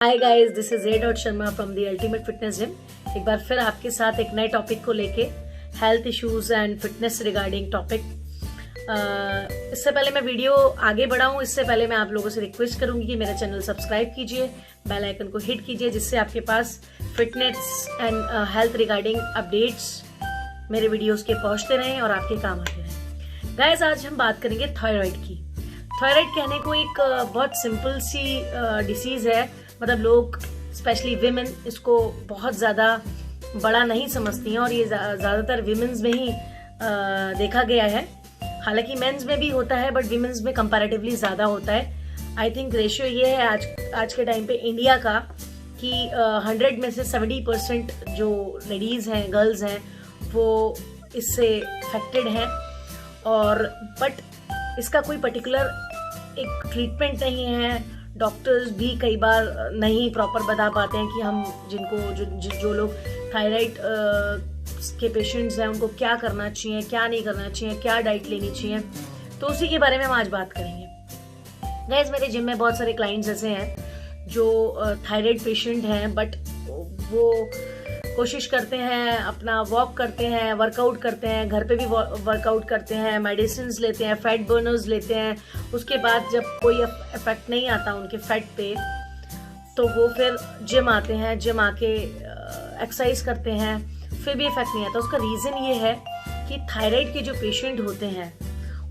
Hi guys, this is a. Sharma from the ultimate fitness gym. एक बार फिर आपके साथ एक नए टॉपिक को लेके, health issues and fitness regarding topic. इससे पहले मैं वीडियो आगे बढ़ाऊं, इससे पहले मैं आप लोगों से रिक्वेस्ट करूंगी कि मेरा चैनल सब्सक्राइब कीजिए, बेल आइकन को हिट कीजिए, जिससे आपके पास fitness and health regarding updates मेरे वीडियोस के पहुंचते रहें और आपके काम आते रहें। गाइस, आज हम बात करेंगे थायराइड की। थायराइड कहने को एक बहुत सिंपल सी डिसीज है, मतलब लोग स्पेशली विमेन इसको बहुत ज़्यादा बड़ा नहीं समझती हैं और ये ज़्यादातर विमेन्स में ही देखा गया है। हालांकि मेंस में भी होता है, बट विमेन्स में कंपैरेटिवली ज़्यादा होता है। आई थिंक रेशियो ये है आज के टाइम पे इंडिया का कि 100 में से 70% जो लेडीज़ हैं, गर्ल्स हैं, वो इससे अफेक्टेड हैं। और बट इसका कोई पर्टिकुलर एक ट्रीटमेंट नहीं है। डॉक्टर्स भी कई बार नहीं प्रॉपर बता पाते हैं कि हम जो लोग थायराइड के पेशेंट्स हैं उनको क्या करना चाहिए, क्या नहीं करना चाहिए, क्या डाइट लेनी चाहिए। तो उसी के बारे में हम आज बात करेंगे। गाइस, मेरे जिम में बहुत सारे क्लाइंट्स ऐसे हैं जो थायराइड पेशेंट हैं, बट वो कोशिश करते हैं, अपना वॉक करते हैं, वर्कआउट करते हैं, घर पे भी वर्कआउट करते हैं, मेडिसिन लेते हैं, फैट बर्नर्स लेते हैं। उसके बाद जब कोई इफेक्ट नहीं आता उनके फैट पे, तो वो फिर जिम आते हैं, जिम आके एक्सरसाइज करते हैं, फिर भी इफेक्ट नहीं आता। उसका रीज़न ये है कि थायराइड के जो पेशेंट होते हैं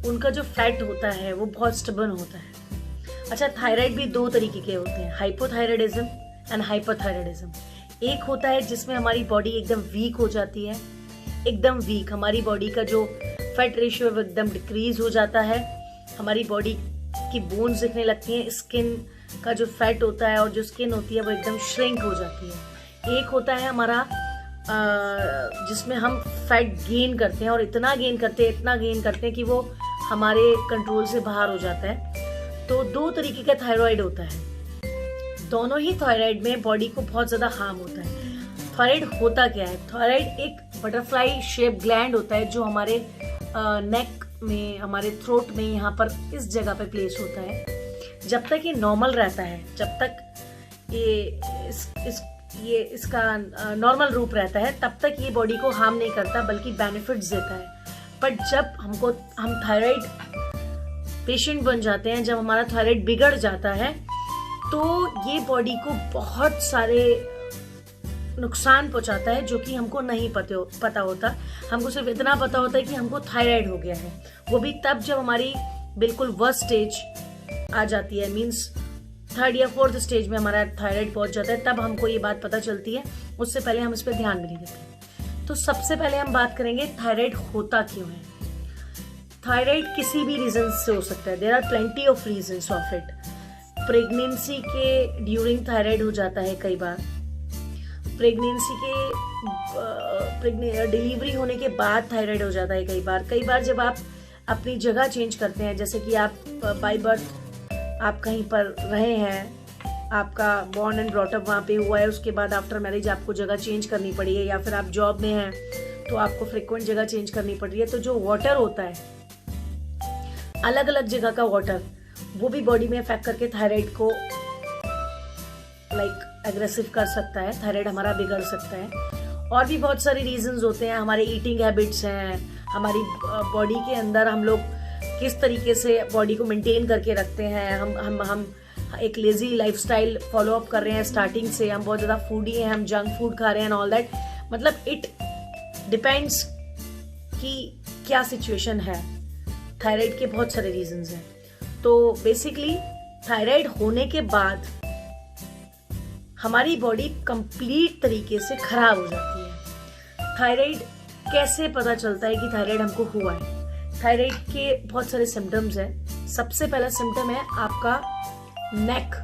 उनका जो फैट होता है वो बहुत स्टबर्न होता है। अच्छा, थायराइड भी दो तरीके के होते हैं, हाइपोथायराइडिज्म एंड हाइपरथायराइडिज्म। एक होता है जिसमें हमारी बॉडी एकदम वीक हो जाती है, एकदम वीक, हमारी बॉडी का जो फैट रेशियो है एकदम डिक्रीज हो जाता है, हमारी बॉडी की बोन्स दिखने लगती हैं, स्किन का जो फैट होता है और जो स्किन होती है वो एकदम श्रिंक हो जाती है। एक होता है हमारा जिसमें हम फैट गेन करते हैं और इतना गेन करते हैं कि वो हमारे कंट्रोल से बाहर हो जाता है। तो दो तरीके का थायराइड होता है। दोनों ही थायराइड में बॉडी को बहुत ज्यादा हार्म होता है। थायराइड होता क्या है? थायराइड एक बटरफ्लाई शेप ग्लैंड होता है जो हमारे नेक में, हमारे थ्रोट में, यहाँ पर इस जगह पे प्लेस होता है। जब तक ये नॉर्मल रहता है, जब तक ये इसका नॉर्मल रूप रहता है, तब तक ये बॉडी को हार्म नहीं करता बल्कि बेनिफिट्स देता है। बट जब हम थायराइड पेशेंट बन जाते हैं, जब हमारा थायराइड बिगड़ जाता है, तो ये बॉडी को बहुत सारे नुकसान पहुंचाता है जो कि हमको नहीं पता होता। हमको सिर्फ इतना पता होता है कि हमको थायराइड हो गया है, वो भी तब जब हमारी बिल्कुल वर्स्ट स्टेज आ जाती है, मींस 3rd या 4th स्टेज में हमारा थायराइड पहुंच जाता है, तब हमको ये बात पता चलती है। उससे पहले हम इस पर ध्यान भी नहीं देते। तो सबसे पहले हम बात करेंगे थायराइड होता क्यों है। थायराइड किसी भी रीजन से हो सकता है, there are plenty of reasons of it. Pregnancy के ड्यूरिंग थायराइड हो जाता है कई बार, प्रेगनेंसी के डिलीवरी होने के बाद थायराइड हो जाता है कई बार जब आप अपनी जगह चेंज करते हैं, जैसे कि आप बाय बर्थ आप कहीं पर रहे हैं, आपका बॉर्न एंड ब्रॉट अप वहाँ पे हुआ है, उसके बाद आफ्टर मैरिज आपको जगह चेंज करनी पड़ी है, या फिर आप जॉब में हैं तो आपको फ्रिक्वेंट जगह चेंज करनी पड़ रही है। तो जो वाटर होता है, अलग अलग जगह का वाटर, वो भी बॉडी में इफेक्ट करके थायराइड को एग्रेसिव कर सकता है, थायराइड हमारा बिगड़ सकता है। और भी बहुत सारे रीजंस होते हैं, हमारे ईटिंग हैबिट्स हैं, हमारी बॉडी के अंदर हम लोग किस तरीके से बॉडी को मेंटेन करके रखते हैं। हम एक लेजी लाइफस्टाइल फॉलो अप कर रहे हैं स्टार्टिंग से, हम बहुत ज्यादा फूडी हैं, हम जंक फूड खा रहे हैं, ऑल दैट। मतलब इट डिपेंड्स कि क्या सिचुएशन है। थायराइड के बहुत सारे रीजंस हैं। तो बेसिकली थायराइड होने के बाद हमारी बॉडी कंप्लीट तरीके से खराब हो जाती है। थायराइड कैसे पता चलता है कि थायराइड हमको हुआ है? थायराइड के बहुत सारे सिम्टम्स हैं। सबसे पहला सिम्टम है आपका नेक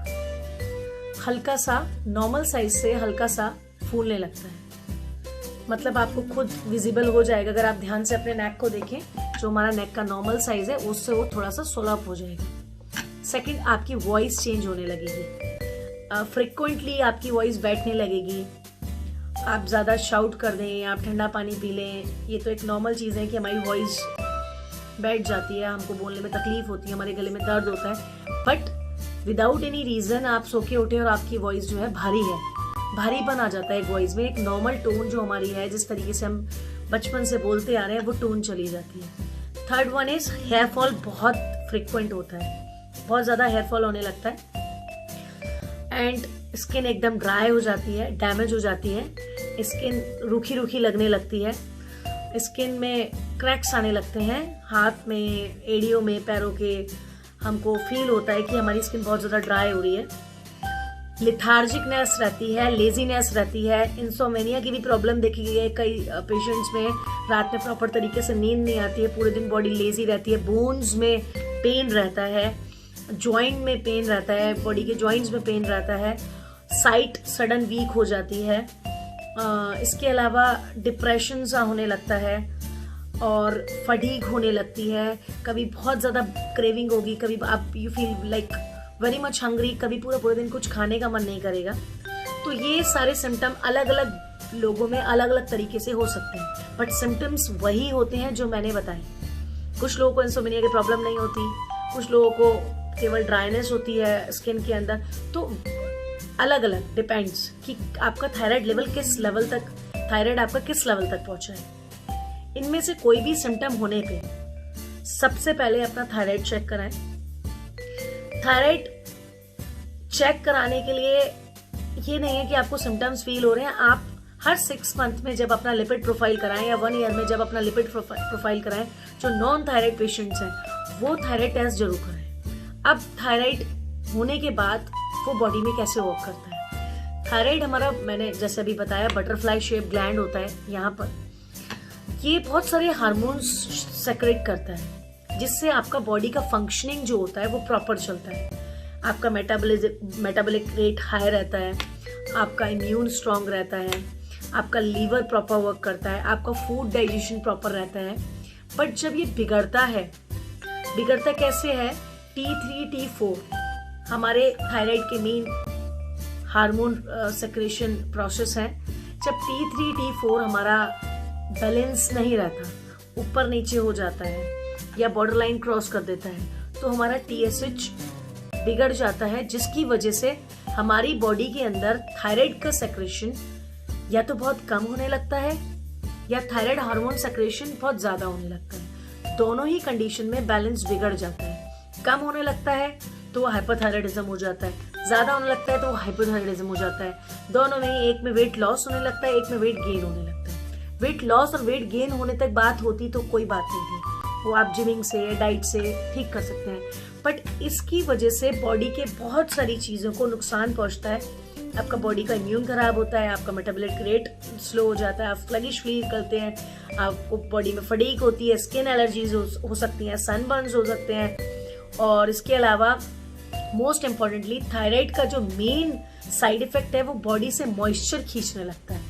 हल्का सा, नॉर्मल साइज से हल्का सा फूलने लगता है। मतलब आपको खुद विजिबल हो जाएगा, अगर आप ध्यान से अपने नेक को देखें, जो हमारा नेक का नॉर्मल साइज है उससे वो थोड़ा सा सोलप हो जाएगा। सेकंड, आपकी वॉइस चेंज होने लगेगी, फ्रिक्वेंटली आपकी वॉइस बैठने लगेगी, आप ज़्यादा शाउट कर दें, आप ठंडा पानी पी लें, ये तो एक नॉर्मल चीज़ है कि हमारी वॉइस बैठ जाती है, हमको बोलने में तकलीफ होती है, हमारे गले में दर्द होता है। बट विदाउट एनी रीजन आप सो के उठे और आपकी वॉइस जो है भारी है, भारीपन आ जाता है एक वॉइस में, एक नॉर्मल टोन जो हमारी है, जिस तरीके से हम बचपन से बोलते आ रहे हैं, वो टोन चली जाती है। Third one is here fall बहुत फ्रिक्वेंट होता है, बहुत ज्यादा हेयर फॉल होने लगता है एंड स्किन एकदम ड्राई हो जाती है, डैमेज हो जाती है, स्किन रूखी रूखी लगने लगती है, स्किन में क्रैक्स आने लगते हैं, हाथ में, एड़ियों में, पैरों के, हमको फील होता है कि हमारी स्किन बहुत ज़्यादा ड्राई हो रही है। लिथार्जिकनेस रहती है, लेजीनेस रहती है, इंसोमेनिया की भी प्रॉब्लम देखी गई है कई पेशेंट्स में, रात में प्रॉपर तरीके से नींद नहीं आती है, पूरे दिन बॉडी लेजी रहती है, बोन्स में पेन रहता है, जॉइंट में पेन रहता है, बॉडी के जॉइंट्स में पेन रहता है, साइट सडन वीक हो जाती है, इसके अलावा डिप्रेशन सा होने लगता है और फटीग होने लगती है, कभी बहुत ज़्यादा क्रेविंग होगी, कभी आप you feel like very much hungry, कभी पूरे दिन कुछ खाने का मन नहीं करेगा। तो ये सारे सिम्टम अलग अलग लोगों में अलग अलग तरीके से हो सकते हैं, बट सिम्टम्स वही होते हैं जो मैंने बताए। कुछ लोगों को इंसोम्निया की प्रॉब्लम नहीं होती, कुछ लोगों को केवल ड्राइनेस होती है स्किन के अंदर, तो अलग अलग डिपेंड्स कि आपका थायराइड लेवल किस लेवल तक, थायराइड आपका किस लेवल तक पहुंचा है। इनमें से कोई भी सिम्टम होने पे सबसे पहले अपना थायराइड चेक कराएं। थायराइड चेक कराने के लिए ये नहीं है कि आपको सिम्टम्स फील हो रहे हैं, आप हर 6 मंथ में जब अपना लिपिड प्रोफाइल कराएं या 1 ईयर में जब अपना लिपिड प्रोफाइल कराएं, जो नॉन थायराइड पेशेंट्स हैं वो थायराइड टेस्ट जरूर कराएं। अब थायराइड होने के बाद वो बॉडी में कैसे वर्क करता है। थायराइड हमारा, मैंने जैसे अभी बताया, बटरफ्लाई शेप ग्लैंड होता है यहाँ पर, ये बहुत सारे हार्मोन्स सेक्रेट करता है जिससे आपका बॉडी का फंक्शनिंग जो होता है वो प्रॉपर चलता है। आपका मेटाबॉलिक रेट हाई रहता है, आपका इम्यून स्ट्रांग रहता है, आपका लीवर प्रॉपर वर्क करता है, आपका फूड डाइजेशन प्रॉपर रहता है। बट जब ये बिगड़ता कैसे है, T3 T4 हमारे थायराइड के मेन हार्मोन सेक्रेशन प्रोसेस है। जब T3 T4 हमारा बैलेंस नहीं रहता, ऊपर नीचे हो जाता है या बॉर्डर लाइन क्रॉस कर देता है, तो हमारा TSH बिगड़ जाता है, जिसकी वजह से हमारी बॉडी के अंदर थायराइड का सेक्रेशन या तो बहुत कम होने लगता है या थायराइड हार्मोन सेक्रेशन बहुत ज्यादा होने लगता है। दोनों ही कंडीशन में बैलेंस बिगड़ जाता है। कम होने लगता है तो वो हाइपोथायराइडिज्म हो जाता है, ज्यादा होने लगता है तो वो हाइपोथायराइडिज्म हो जाता है। दोनों में ही, एक में वेट लॉस होने लगता है, एक में वेट गेन होने लगता है। वेट लॉस और वेट गेन होने तक बात होती तो कोई बात नहीं थी, वो आप जिमिंग से, डाइट से ठीक कर सकते हैं। बट इसकी वजह से बॉडी के बहुत सारी चीजों को नुकसान पहुंचता है। आपका बॉडी का इम्यून खराब होता है, आपका मेटाबॉलिक रेट स्लो हो जाता है, आप स्लगिश फील करते हैं, आपको बॉडी में फटीग होती है, स्किन एलर्जीज हो सकती हैं, सनबर्न्स हो सकते हैं। और इसके अलावा मोस्ट इम्पॉर्टेंटली थायराइड का जो मेन साइड इफेक्ट है वो बॉडी से मॉइस्चर खींचने लगता है।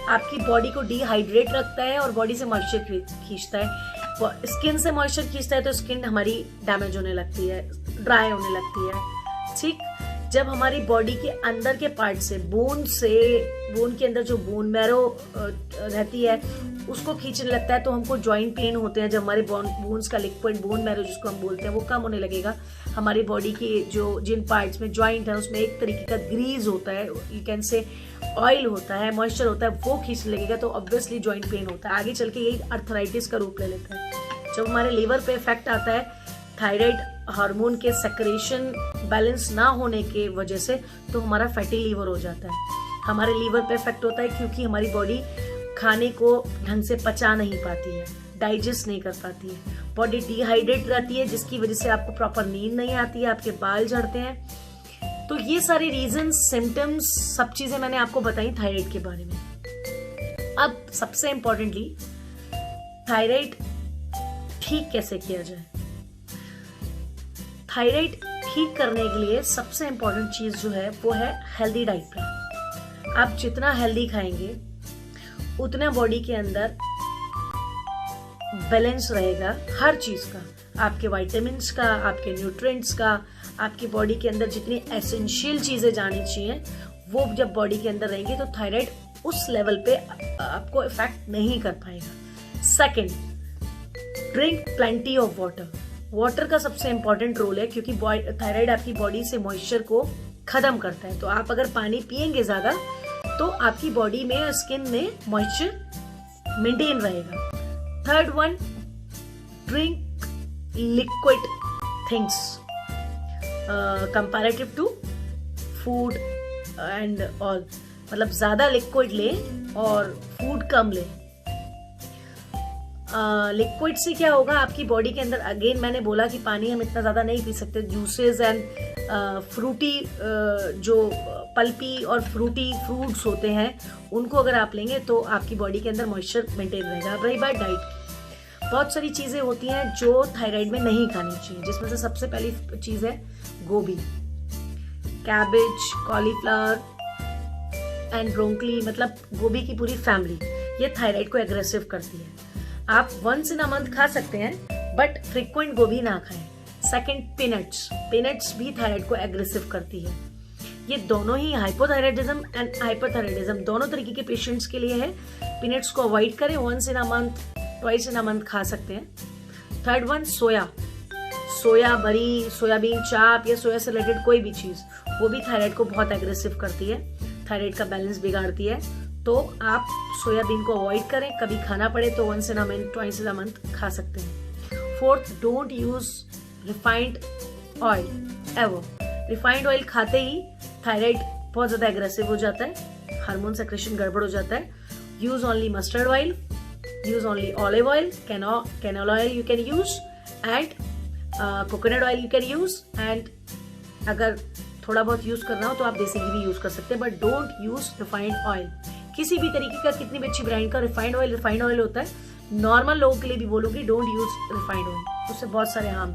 आपकी बॉडी को डिहाइड्रेट रखता है और बॉडी से मॉइस्चर खींचता है। स्किन से मॉइस्चर खींचता है तो स्किन हमारी डैमेज होने लगती है, ड्राई होने लगती है। ठीक, जब हमारी बॉडी के अंदर के पार्ट से, बोन के अंदर जो बोन मैरो रहती है उसको खींचने लगता है तो हमको जॉइंट पेन होते हैं। जब हमारे बोन्स का लिक्विड बोन मैरो जिसको हम बोलते हैं वो कम होने लगेगा, हमारी बॉडी की जो जिन पार्ट्स में जॉइंट है उसमें एक तरीके का ग्रीज होता है, यू कैन से ऑयल होता है, मॉइस्चर होता है, वो खींचने लगेगा तो ऑब्वियसली जॉइंट पेन होता है। आगे चल के यही अर्थराइटिस का रूप ले लेता है। जब हमारे लीवर पे इफेक्ट आता है थायराइड हार्मोन के सेक्रेशन बैलेंस ना होने के वजह से, तो हमारा फैटी लीवर हो जाता है। हमारे लीवर पे इफेक्ट होता है क्योंकि हमारी बॉडी खाने को ढंग से पचा नहीं पाती है, डाइजेस्ट नहीं कर पाती है, बॉडी डिहाइड्रेट रहती है, जिसकी वजह से आपको प्रॉपर नींद नहीं आती है, आपके बाल झड़ते हैं। तो ये सारे रीजन, सिम्टम्स, सब चीजें मैंने आपको बताई थायराइड के बारे में। अब सबसे इंपॉर्टेंटली थायराइड ठीक कैसे किया जाए। थायराइड ठीक करने के लिए सबसे इंपॉर्टेंट चीज जो है वो है हेल्दी डाइट प्लान। आप जितना हेल्दी खाएंगे उतना बॉडी के अंदर बैलेंस रहेगा हर चीज का, आपके विटामिन्स का, आपके न्यूट्रिएंट्स का, आपकी बॉडी के अंदर जितनी एसेंशियल चीजें जानी चाहिए वो जब बॉडी के अंदर रहेंगे तो थायराइड उस लेवल पे आपको इफेक्ट नहीं कर पाएगा। Second, drink plenty of water. Water का सबसे इंपॉर्टेंट रोल है, क्योंकि थायराइड आपकी बॉडी से मॉइस्चर को खत्म करता है। तो आप अगर पानी पिएंगे ज्यादा तो आपकी बॉडी में और स्किन में मॉइस्चर मेंटेन रहेगा। Third one, drink liquid things comparative to food and all, मतलब ज्यादा लिक्विड ले और फूड कम ले। लिक्विड से क्या होगा, आपकी बॉडी के अंदर, अगेन मैंने बोला कि पानी हम इतना ज्यादा नहीं पी सकते, जूसेस एंड फ्रूटी जो पल्पी और फ्रूटी फ्रूट्स होते हैं उनको अगर आप लेंगे तो आपकी बॉडी के अंदर मॉइस्चर मेंटेन रहेगा। अब रही बात डाइट की, बहुत सारी चीजें होती हैं जो थायराइड में नहीं खानी चाहिए, जिसमें से सबसे पहली चीज है गोभी, कैबेज, कॉलीफ्लावर एंड ब्रोंकली, मतलब गोभी की पूरी फैमिली, ये थायराइड को एग्रेसिव करती है। आप वंस इन अ मंथ खा सकते हैं बट फ्रीक्वेंट गोभी ना खाएं। सेकंड, पीनट्स भी थायराइड को एग्रेसिव करती है। ये दोनों ही हाइपोथायराइडिज्म एंड हाइपरथायराइडिज्म दोनों तरीके के पेशेंट्स के लिए है। पीनट्स को अवॉइड करें, once in a month, twice in a month खा सकते हैं। थर्ड वन, सोया बरी, सोयाबीन चाप या सोया से रिलेटेड कोई भी चीज, वो भी थायराइड को बहुत एग्रेसिव करती है, थायराइड का बैलेंस बिगाड़ती है। तो आप सोयाबीन को अवॉइड करें, कभी खाना पड़े तो once in a month, twice in a month खा सकते हैं। Fourth, don't use refined oil ever. Refined oil खाते ही थायराइड बहुत ज्यादा एग्रेसिव हो जाता है, हार्मोन सेक्रेशन गड़बड़ हो जाता है। Use only mustard oil, use only olive oil, canola oil you can use and coconut oil you can use, and अगर थोड़ा बहुत यूज करना हो तो आप देसी घी भी यूज कर सकते हैं, but don't use refined oil किसी भी तरीके का, कितनी भी अच्छी ब्रांड का रिफाइंड ऑयल होता है। नॉर्मल लोगों के लिए भी बोलूंगी डोंट यूज रिफाइंड ऑयल, उससे बहुत सारे हार्म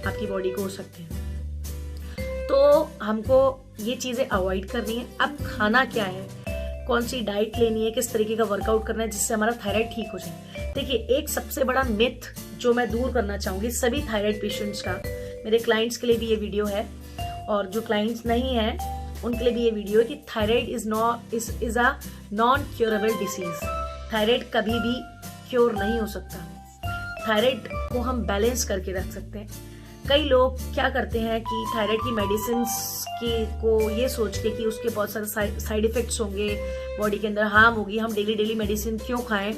आपकी बॉडी को हो सकते हैं। तो हमको ये चीजें अवॉइड करनी है। अब खाना क्या है, कौन सी डाइट लेनी है, किस तरीके का वर्कआउट करना है जिससे हमारा थायराइड ठीक हो जाए। देखिए, एक सबसे बड़ा मिथ जो मैं दूर करना चाहूंगी सभी थायराइड पेशेंट्स का, मेरे क्लाइंट्स के लिए भी ये वीडियो है और जो क्लाइंट्स नहीं है उनके लिए भी ये वीडियो है, कि thyroid is a non curable disease. Thyroid कभी भी क्योर नहीं हो सकता, थायराइड को हम बैलेंस करके रख सकते हैं। कई लोग क्या करते हैं कि थायराइड की मेडिसिन को ये सोच के कि उसके बहुत सारे साइड इफेक्ट्स होंगे, बॉडी के अंदर हार्म होगी, हम डेली मेडिसिन क्यों खाएं,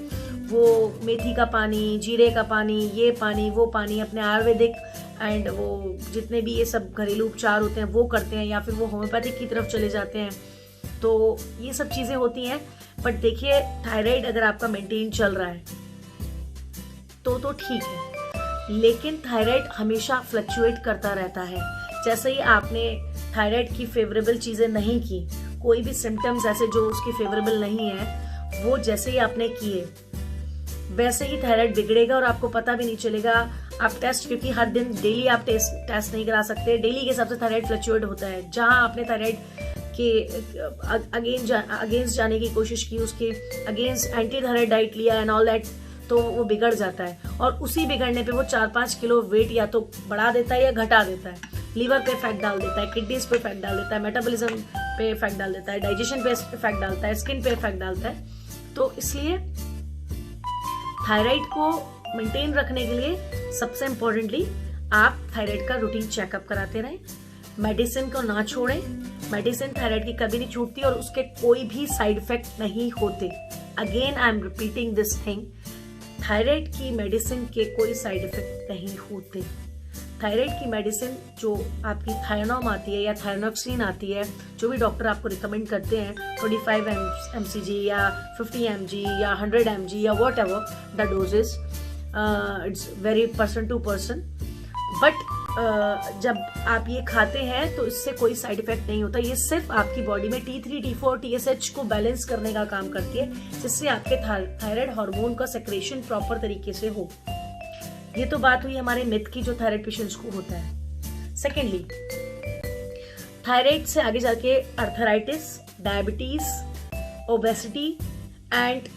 वो मेथी का पानी, जीरे का पानी, ये पानी, वो पानी, अपने आयुर्वेदिक एंड वो जितने भी ये सब घरेलू उपचार होते हैं वो करते हैं, या फिर वो होम्योपैथिक की तरफ चले जाते हैं। तो ये सब चीजें होती हैं। बट देखिए, थायराइड अगर आपका मेंटेन चल रहा है तो ठीक है, लेकिन थायराइड हमेशा फ्लक्चुएट करता रहता है। जैसे ही आपने थायराइड की फेवरेबल चीजें नहीं की, कोई भी सिम्टम्स ऐसे जो उसकी फेवरेबल नहीं है वो जैसे ही आपने किए वैसे ही थायराइड बिगड़ेगा और आपको पता भी नहीं चलेगा। आप टेस्ट, क्योंकि हर दिन डेली आप टेस्ट नहीं करा सकते, डेली के हिसाब से थायराइड फ्लक्चुएट होता है। जहां आपने थायराइड के अगेंस्ट जाने की कोशिश की, उसके अगेंस्ट एंटी थायराइड डाइट लिया एंड ऑल दैट, तो वो बिगड़ जाता है और उसी बिगड़ने पे वो 4-5 किलो वेट या तो बढ़ा देता है या घटा देता है। लीवर पे इफेक्ट डाल देता है, किडनीज पे इफेक्ट डाल देता है, मेटाबॉलिज्म पे इफेक्ट डाल देता है, डाइजेशन पे इफेक्ट डालता है, स्किन पे इफेक्ट डालता है। तो इसलिए थायराइड को मेंटेन रखने के लिए सबसे इम्पोर्टेंटली आप थायराइड का रूटीन चेकअप कराते रहें, मेडिसिन को ना छोड़ें। मेडिसिन थायराइड की कभी नहीं छूटती और उसके कोई भी साइड इफेक्ट नहीं होते। Again I am repeating this thing, thyroid की मेडिसिन के कोई साइड इफेक्ट नहीं होते। थायराइड की मेडिसिन जो आपकी थायनोम आती है या थायनोक्सिन आती है, जो भी डॉक्टर आपको रिकमेंड करते हैं 25 mcg या 50 mg या 100 mg या whatever the doses, it's very person to person. But जब आप ये खाते हैं तो इससे कोई साइड इफेक्ट नहीं होता। ये सिर्फ आपकी बॉडी में T3, T4, TSH को बैलेंस करने का काम करती है, जिससे आपके थायराइड हार्मोन का सेक्रेशन प्रॉपर तरीके से हो। ये तो बात हुई हमारे मिथ की जो थायराइड पेशेंट्स को होता है। सेकेंडली, थायराइड से आगे जाके arthritis, diabetes, obesity and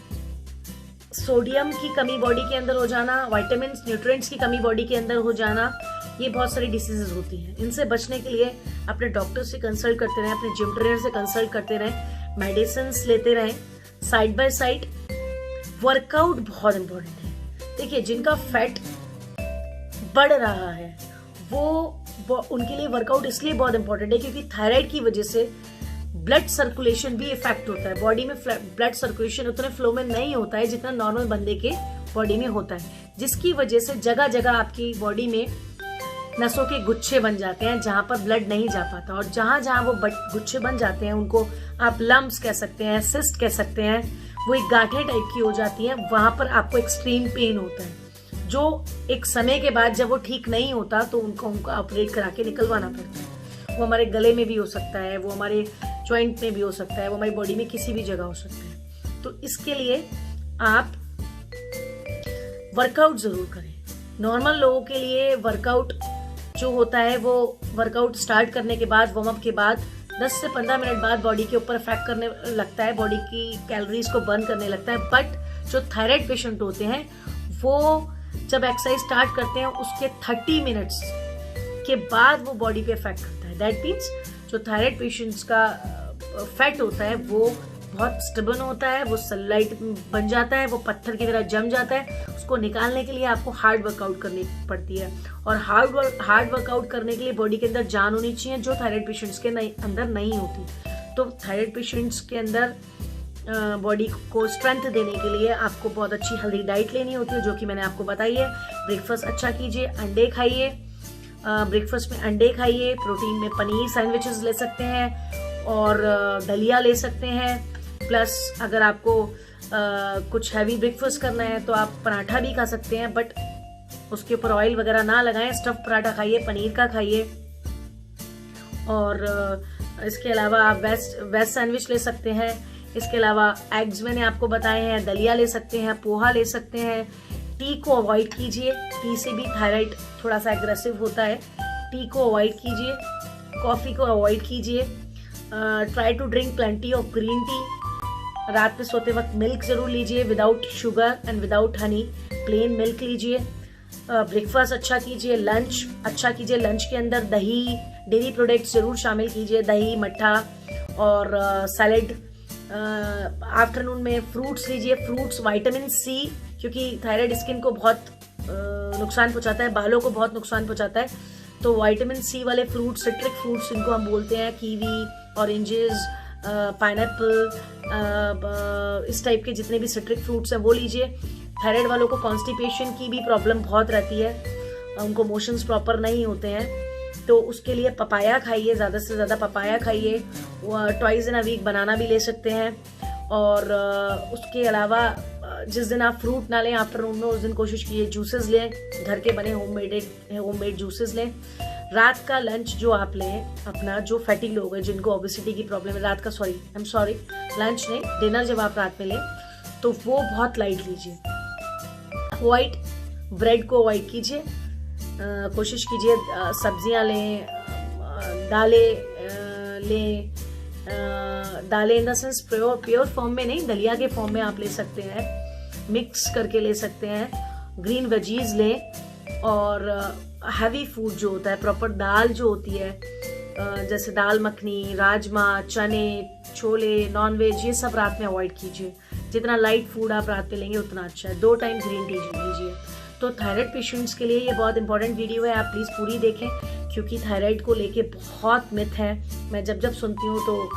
sodium की कमी बॉडी के अंदर हो जाना, विटामिन, न्यूट्रिएंट्स की कमी बॉडी के अंदर हो जाना, ये बहुत सारी डिसीजेज होती हैं। इनसे बचने के लिए अपने डॉक्टर से कंसल्ट करते रहें, अपने जिम ट्रेनर से कंसल्ट करते रहें, मेडिसिन लेते रहें, साइड बाय साइड वर्कआउट बहुत इंपॉर्टेंट है। देखिए, जिनका फैट बढ़ रहा है, वो उनके लिए वर्कआउट इसलिए बहुत इंपॉर्टेंट है क्योंकि थायराइड की वजह से ब्लड सर्कुलेशन भी इफेक्ट होता है। बॉडी में ब्लड सर्कुलेशन उतने फ्लो में नहीं होता है जितना नॉर्मल बंदे के बॉडी में होता है, जिसकी वजह से जगह जगह आपकी बॉडी में नसों के गुच्छे बन जाते हैं जहां पर ब्लड नहीं जा पाता, और जहां जहां वो गुच्छे बन जाते हैं उनको आप लम्प्स कह सकते हैं, सिस्ट कह सकते हैं, वो एक गांठें टाइप की हो जाती हैं। वहां पर आपको एक्सट्रीम पेन होता है, जो एक समय के बाद जब वो ठीक नहीं होता तो उनको ऑपरेट करा के निकलवाना पड़ता है। वो हमारे गले में भी हो सकता है, वो हमारे जॉइंट में भी हो सकता है, वो हमारी बॉडी में किसी भी जगह हो सकता है। तो इसके लिए आप वर्कआउट जरूर करें। नॉर्मल लोगों के लिए वर्कआउट जो होता है वो वर्कआउट स्टार्ट करने के बाद, वार्म अप के बाद 10 से 15 मिनट बाद बॉडी के ऊपर इफेक्ट करने लगता है, बॉडी की कैलोरीज को बर्न करने लगता है। बट जो थायराइड पेशेंट होते हैं वो जब एक्सरसाइज स्टार्ट करते हैं उसके 30 मिनट्स के बाद वो बॉडी पे इफेक्ट करता है। दैट मीन्स जो थायराइड पेशेंट्स का फैट होता है वो बहुत स्टेबल होता है, वो सेलुलाइट बन जाता है, वो पत्थर की तरह जम जाता है। उसको निकालने के लिए आपको हार्ड वर्कआउट करनी पड़ती है, और हार्ड वर्कआउट करने के लिए बॉडी के अंदर जान होनी चाहिए जो थायराइड पेशेंट्स के अंदर नहीं होती। तो थायराइड पेशेंट्स के अंदर बॉडी को स्ट्रेंथ देने के लिए आपको बहुत अच्छी हेल्दी डाइट लेनी होती है, जो कि मैंने आपको बताई है। ब्रेकफास्ट अच्छा कीजिए, अंडे खाइए, ब्रेकफास्ट में अंडे खाइए, प्रोटीन में पनीर सैंडविचेस ले सकते हैं और दलिया ले सकते हैं। प्लस अगर आपको कुछ हैवी ब्रेकफास्ट करना है तो आप पराठा भी खा सकते हैं, बट उसके ऊपर ऑयल वगैरह ना लगाएं। स्टफ पराठा खाइए, पनीर का खाइए, और इसके अलावा आप वेज सैंडविच ले सकते हैं। इसके अलावा एग्स मैंने आपको बताए हैं, दलिया ले सकते हैं, पोहा ले सकते हैं। टी को अवॉइड कीजिए, टी से भी थायराइड थोड़ा सा एग्रेसिव होता है। टी को अवॉइड कीजिए, कॉफ़ी को अवॉइड कीजिए। Try to drink plenty of green tea. रात में सोते वक्त मिल्क जरूर लीजिए, without sugar and without honey, plain milk लीजिए। ब्रेकफास्ट अच्छा कीजिए, लंच अच्छा कीजिए। लंच के अंदर दही, डेयरी प्रोडक्ट्स जरूर शामिल कीजिए, दही, मट्ठा और सैलेड। आफ्टरनून में फ्रूट्स लीजिए, फ्रूट्स विटामिन सी, क्योंकि थायराइड स्किन को बहुत नुकसान पहुंचाता है, बालों को बहुत नुकसान पहुंचाता है। तो विटामिन सी वाले फ्रूट्स, सिट्रिक फ्रूट्स जिनको हम बोलते हैं, कीवी, ऑरेंजेस, पाइनएप्पल, इस टाइप के जितने भी सिट्रिक फ्रूट्स हैं वो लीजिए। थायराइड वालों को कॉन्स्टिपेशन की भी प्रॉब्लम बहुत रहती है, उनको मोशंस प्रॉपर नहीं होते हैं, तो उसके लिए पपाया खाइए, ज़्यादा से ज़्यादा पपाया खाइए। ट्वाइस इन अ वीक बनाना भी ले सकते हैं। और उसके अलावा जिस दिन आप फ्रूट ना लें आफ्टरनून में, उस दिन कोशिश कीजिए जूसेस लें, घर के बने होममेड जूसेस लें। रात का लंच जो आप लें अपना, जो फैटी लोग हैं जिनको ओबेसिटी की प्रॉब्लम है, रात का लंच नहीं, डिनर जब आप रात में लें तो वो बहुत लाइट लीजिए। व्हाइट ब्रेड को अवॉइड कीजिए, कोशिश कीजिए सब्जियां लें, दालें in the sense pure form में नहीं, दलिया के फॉर्म में आप ले सकते हैं, मिक्स करके ले सकते हैं। ग्रीन वेजीज लें, और हैवी फूड जो होता है, प्रॉपर दाल जो होती है, जैसे दाल मखनी, राजमा, चने, छोले, नॉनवेज, ये सब रात में अवॉइड कीजिए। जितना लाइट फूड आप रात में लेंगे उतना अच्छा है। 2 टाइम ग्रीन टी लीजिए। तो थायराइड पेशेंट्स के लिए ये बहुत इंपॉर्टेंट वीडियो है, आप प्लीज़ पूरी देखें, क्योंकि थायराइड को लेके बहुत मिथ है। मैं जब सुनती हूँ तो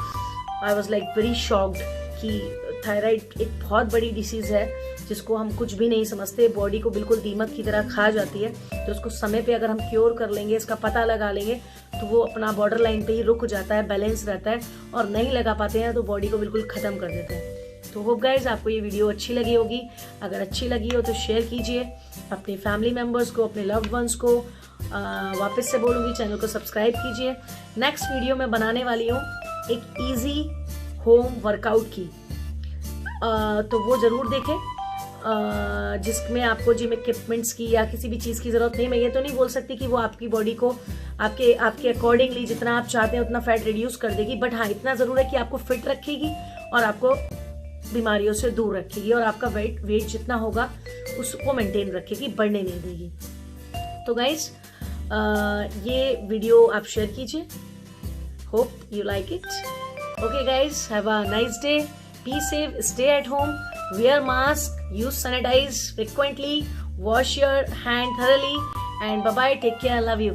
I was like very shocked कि थायराइड एक बहुत बड़ी डिसीज़ है जिसको हम कुछ भी नहीं समझते, बॉडी को बिल्कुल दीमक की तरह खा जाती है। तो उसको समय पे अगर हम क्योर कर लेंगे, इसका पता लगा लेंगे, तो वो अपना बॉर्डर लाइन पे ही रुक जाता है, बैलेंस रहता है, और नहीं लगा पाते हैं तो बॉडी को बिल्कुल ख़त्म कर देते हैं। तो होप गाइज आपको ये वीडियो अच्छी लगी होगी। अगर अच्छी लगी हो तो शेयर कीजिए अपने फैमिली मेम्बर्स को, अपने लव्ड वंस को। वापस से बोलूँगी, चैनल को सब्सक्राइब कीजिए। नेक्स्ट वीडियो मैं बनाने वाली हूँ एक ईजी होम वर्कआउट की, तो वो ज़रूर देखें, जिसमें आपको जिम इक्विपमेंट्स की या किसी भी चीज़ की ज़रूरत नहीं। मैं ये तो नहीं बोल सकती कि वो आपकी बॉडी को आपके अकॉर्डिंगली जितना आप चाहते हैं उतना फैट रिड्यूस कर देगी, बट हाँ इतना ज़रूर है कि आपको फिट रखेगी और आपको बीमारियों से दूर रखेगी, और आपका वेट जितना होगा उसको मेंटेन रखेगी, बढ़ने नहीं देगी। तो गाइज ये वीडियो आप शेयर कीजिए। Hope you like it. Okay guys, have a nice day, be safe, stay at home, wear mask, use sanitize frequently, wash your hand thoroughly, and bye bye, take care, love you.